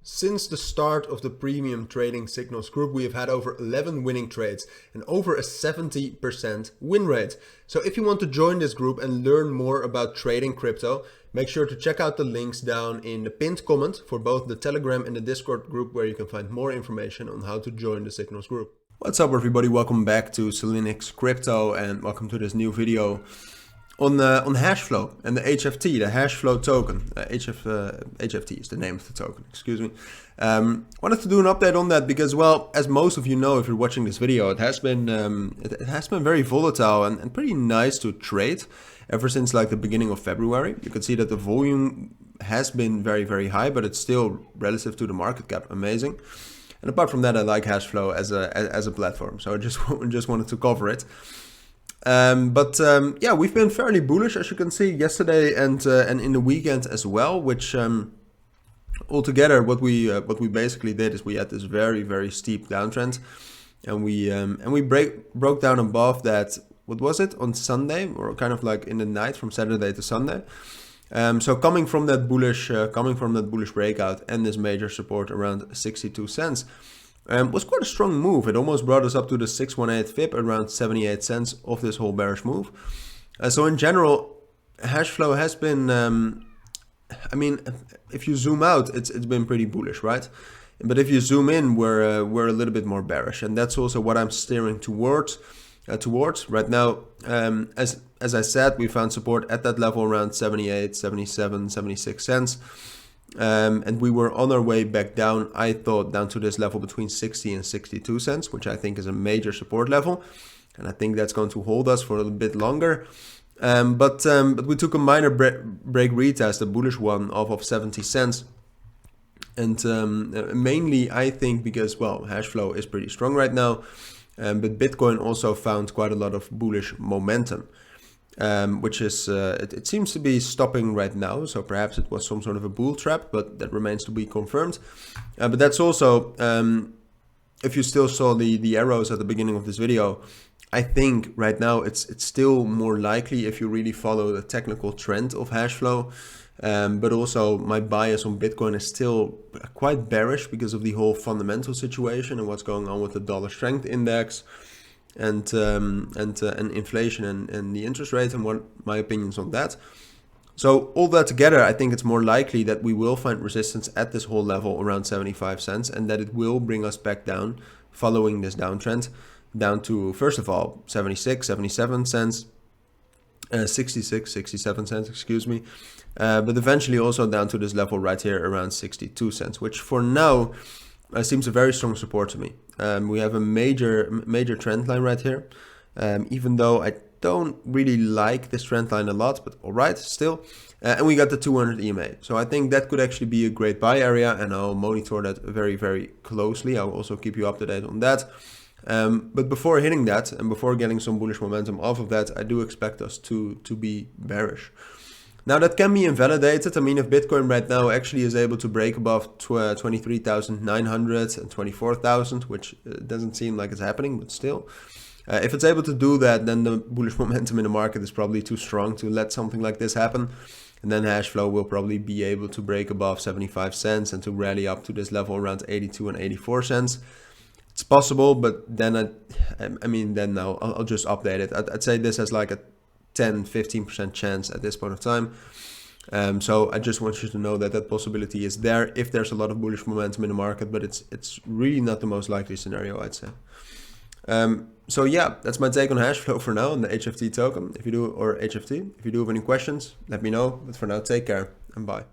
Since the start of the premium trading signals group, we have had over 11 winning trades and over a 70% win rate. So if you want to join this group and learn more about trading crypto, make sure to check out the links down in the pinned comment for both the Telegram and the Discord group, where you can find more information on how to join the signals group. What's up everybody, welcome back to Cilinix Crypto and welcome to this new video on Hashflow and the HFT, the Hashflow token. HFT is the name of the token, excuse me. Wanted to do an update on that because, well, as most of you know, if you're watching this video, it has been very volatile and pretty nice to trade ever since like the beginning of February. You can see that the volume has been very high, but it's still relative to the market cap amazing. And apart from that, I like Hashflow as a platform, so I just wanted to cover it. Yeah, we've been fairly bullish, as you can see, yesterday and in the weekend as well. Which altogether, what we basically did is we had this very steep downtrend, and we broke down above that. What was it, on Sunday, or kind of like in the night from Saturday to Sunday? So coming from that bullish breakout and this major support around 62 cents. Was quite a strong move. It almost brought us up to the 618 FIB around 78 cents of this whole bearish move. So in general, Hashflow has been, I mean, if you zoom out, it's been pretty bullish, right? But if you zoom in, we're a little bit more bearish, and that's also what I'm steering towards right now. As I said, we found support at that level around 78, 77, 76 cents. And we were on our way back down, I thought, down to this level between 60 and 62 cents, which I think is a major support level. And I think that's going to hold us for a little bit longer. But we took a minor break retest, a bullish one, of 70 cents. And mainly, I think, because, well, Hashflow is pretty strong right now. But Bitcoin also found quite a lot of bullish momentum. Which is, it seems to be stopping right now. So perhaps it was some sort of a bull trap, but that remains to be confirmed. But that's also, if you still saw the arrows at the beginning of this video, I think right now it's still more likely, if you really follow the technical trend of Hashflow. But also my bias on Bitcoin is still quite bearish because of the whole fundamental situation and what's going on with the dollar strength index. And inflation and the interest rate, and what my opinions on that. So all that together, I think it's more likely that we will find resistance at this whole level around 75 cents, and that it will bring us back down following this downtrend down to, first of all, 76, 77 cents, 66, 67 cents, excuse me. But eventually also down to this level right here around 62 cents, which for now seems a very strong support to me. We have a major trend line right here, even though I don't really like this trend line a lot, but all right, still. And we got the 200 EMA. So I think that could actually be a great buy area, and I'll monitor that very closely. I'll also keep you up to date on that. But before hitting that and before getting some bullish momentum off of that, I do expect us to be bearish. Now that can be invalidated. I mean, if Bitcoin right now actually is able to break above 23,900 and 24,000, which doesn't seem like it's happening, but still. If it's able to do that, then the bullish momentum in the market is probably too strong to let something like this happen. And then Hashflow will probably be able to break above 75 cents and to rally up to this level around 82 and 84 cents. It's possible, but then I'll just update it. I'd say this has like a 10-15% chance at this point of time. So I just want you to know that possibility is there if there's a lot of bullish momentum in the market, but it's really not the most likely scenario, I'd say. So yeah, that's my take on Hashflow for now, on the HFT token. If you do have any questions, let me know. But for now, take care and bye.